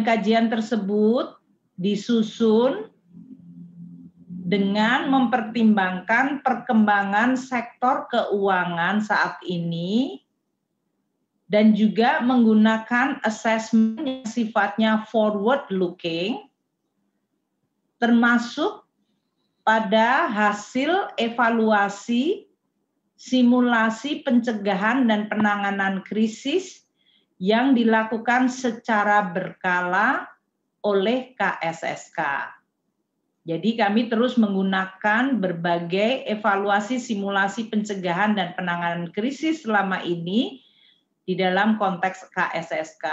kajian tersebut disusun dengan mempertimbangkan perkembangan sektor keuangan saat ini dan juga menggunakan assessment yang sifatnya forward looking, termasuk pada hasil evaluasi simulasi pencegahan dan penanganan krisis yang dilakukan secara berkala oleh KSSK. Jadi kami terus menggunakan berbagai evaluasi simulasi pencegahan dan penanganan krisis selama ini di dalam konteks KSSK,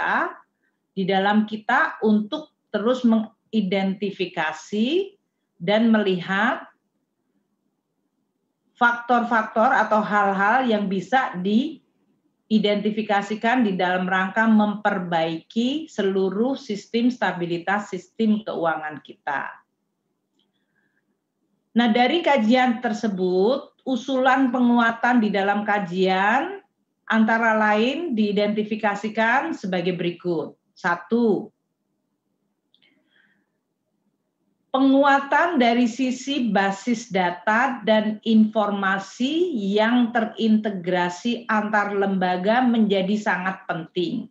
di dalam kita untuk terus mengidentifikasi dan melihat faktor-faktor atau hal-hal yang bisa diidentifikasikan di dalam rangka memperbaiki seluruh sistem stabilitas sistem keuangan kita. Nah, dari kajian tersebut, usulan penguatan di dalam kajian antara lain diidentifikasikan sebagai berikut. 1. Penguatan dari sisi basis data dan informasi yang terintegrasi antar lembaga menjadi sangat penting.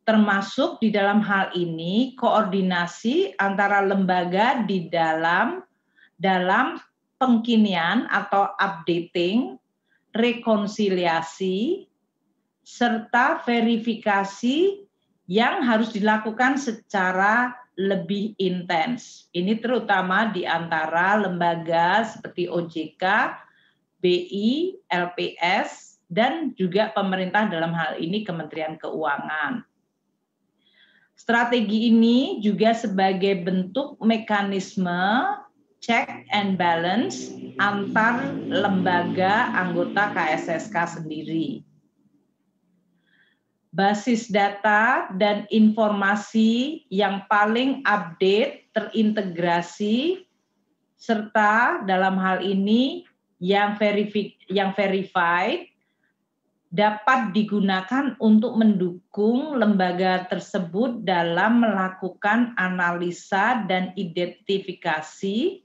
Termasuk di dalam hal ini koordinasi antara lembaga di dalam pengkinian atau updating, rekonsiliasi, serta verifikasi yang harus dilakukan secara lebih intens. Ini terutama di antara lembaga seperti OJK, BI, LPS, dan juga pemerintah dalam hal ini Kementerian Keuangan. Strategi ini juga sebagai bentuk mekanisme check and balance antar lembaga anggota KSSK sendiri. Basis data dan informasi yang paling update, terintegrasi, serta dalam hal ini yang verified, dapat digunakan untuk mendukung lembaga tersebut dalam melakukan analisa dan identifikasi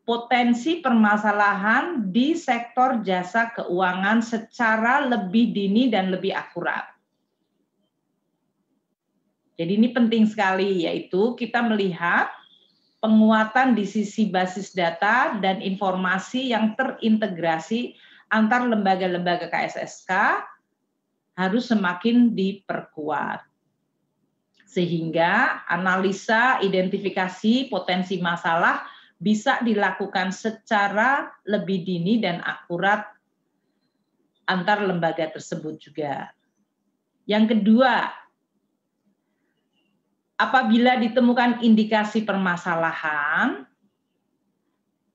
potensi permasalahan di sektor jasa keuangan secara lebih dini dan lebih akurat. Jadi ini penting sekali, yaitu kita melihat penguatan di sisi basis data dan informasi yang terintegrasi antar lembaga-lembaga KSSK harus semakin diperkuat. Sehingga analisa, identifikasi potensi masalah bisa dilakukan secara lebih dini dan akurat antar lembaga tersebut juga. Yang kedua, apabila ditemukan indikasi permasalahan,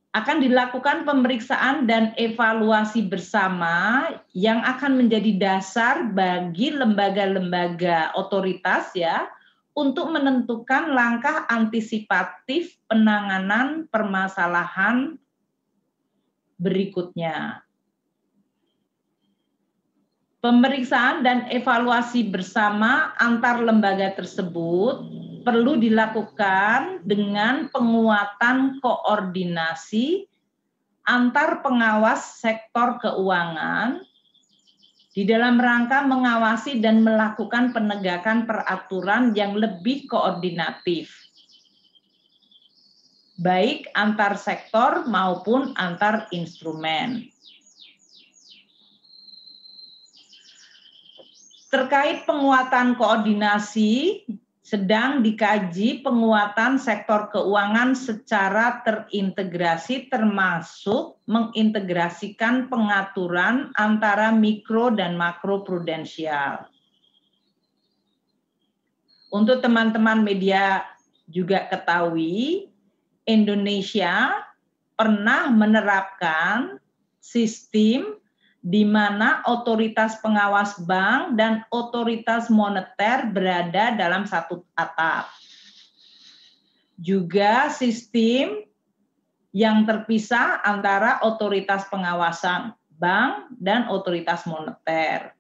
akan dilakukan pemeriksaan dan evaluasi bersama yang akan menjadi dasar bagi lembaga-lembaga otoritas ya untuk menentukan langkah antisipatif penanganan permasalahan berikutnya. Pemeriksaan dan evaluasi bersama antar lembaga tersebut perlu dilakukan dengan penguatan koordinasi antar pengawas sektor keuangan di dalam rangka mengawasi dan melakukan penegakan peraturan yang lebih koordinatif, baik antar sektor maupun antar instrumen. Terkait penguatan koordinasi, sedang dikaji penguatan sektor keuangan secara terintegrasi termasuk mengintegrasikan pengaturan antara mikro dan makro prudensial. Untuk teman-teman media juga ketahui, Indonesia pernah menerapkan sistem di mana otoritas pengawas bank dan otoritas moneter berada dalam satu atap. Juga sistem yang terpisah antara otoritas pengawasan bank dan otoritas moneter.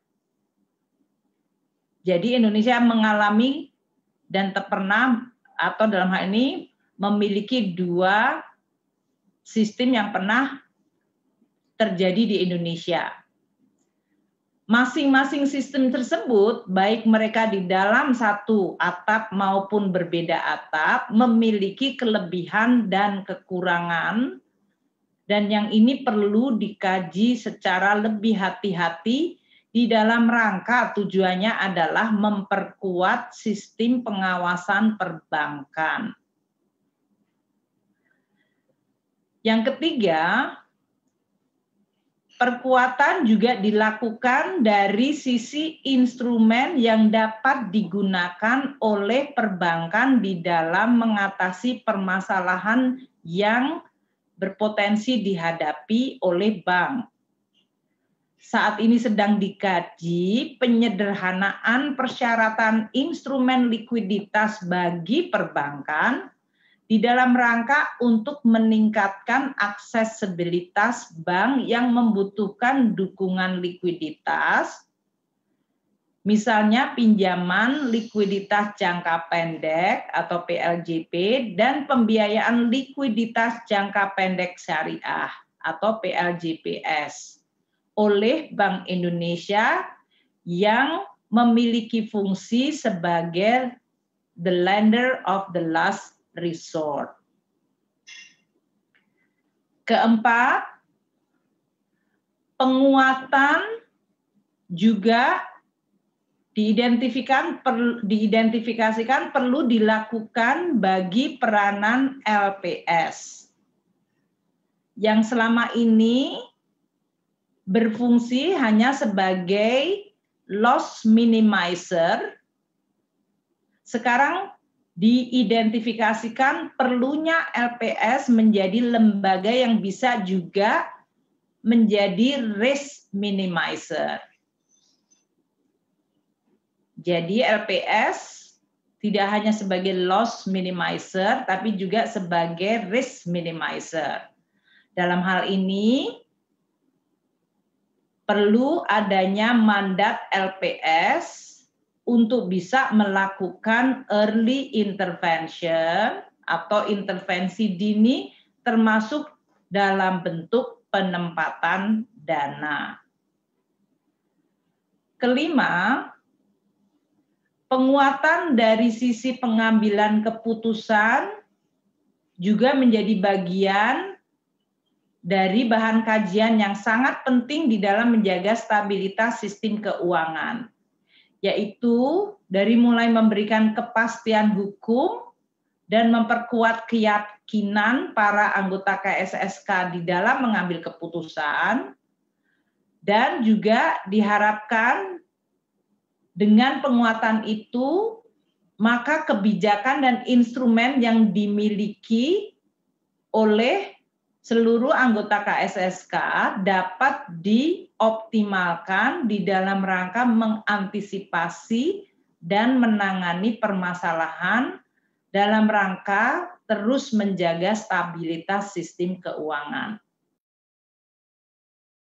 Jadi Indonesia mengalami dan pernah atau dalam hal ini memiliki 2 sistem yang pernah terjadi di Indonesia. Masing-masing sistem tersebut, baik mereka di dalam satu atap maupun berbeda atap, memiliki kelebihan dan kekurangan, dan yang ini perlu dikaji secara lebih hati-hati di dalam rangka tujuannya adalah memperkuat sistem pengawasan perbankan. Yang ketiga, perkuatan juga dilakukan dari sisi instrumen yang dapat digunakan oleh perbankan di dalam mengatasi permasalahan yang berpotensi dihadapi oleh bank. Saat ini sedang dikaji penyederhanaan persyaratan instrumen likuiditas bagi perbankan di dalam rangka untuk meningkatkan aksesibilitas bank yang membutuhkan dukungan likuiditas, misalnya pinjaman likuiditas jangka pendek atau PLJP dan pembiayaan likuiditas jangka pendek syariah atau PLJPS oleh Bank Indonesia yang memiliki fungsi sebagai the lender of the last resort. Keempat, penguatan juga diidentifikasikan perlu dilakukan bagi peranan LPS yang selama ini berfungsi hanya sebagai loss minimizer. Sekarang diidentifikasikan perlunya LPS menjadi lembaga yang bisa juga menjadi risk minimizer. Jadi LPS tidak hanya sebagai loss minimizer, tapi juga sebagai risk minimizer. Dalam hal ini, perlu adanya mandat LPS untuk bisa melakukan early intervention atau intervensi dini termasuk dalam bentuk penempatan dana. Kelima, penguatan dari sisi pengambilan keputusan juga menjadi bagian dari bahan kajian yang sangat penting di dalam menjaga stabilitas sistem keuangan, yaitu dari mulai memberikan kepastian hukum dan memperkuat keyakinan para anggota KSSK di dalam mengambil keputusan, dan juga diharapkan dengan penguatan itu, maka kebijakan dan instrumen yang dimiliki oleh seluruh anggota KSSK dapat dioptimalkan di dalam rangka mengantisipasi dan menangani permasalahan dalam rangka terus menjaga stabilitas sistem keuangan.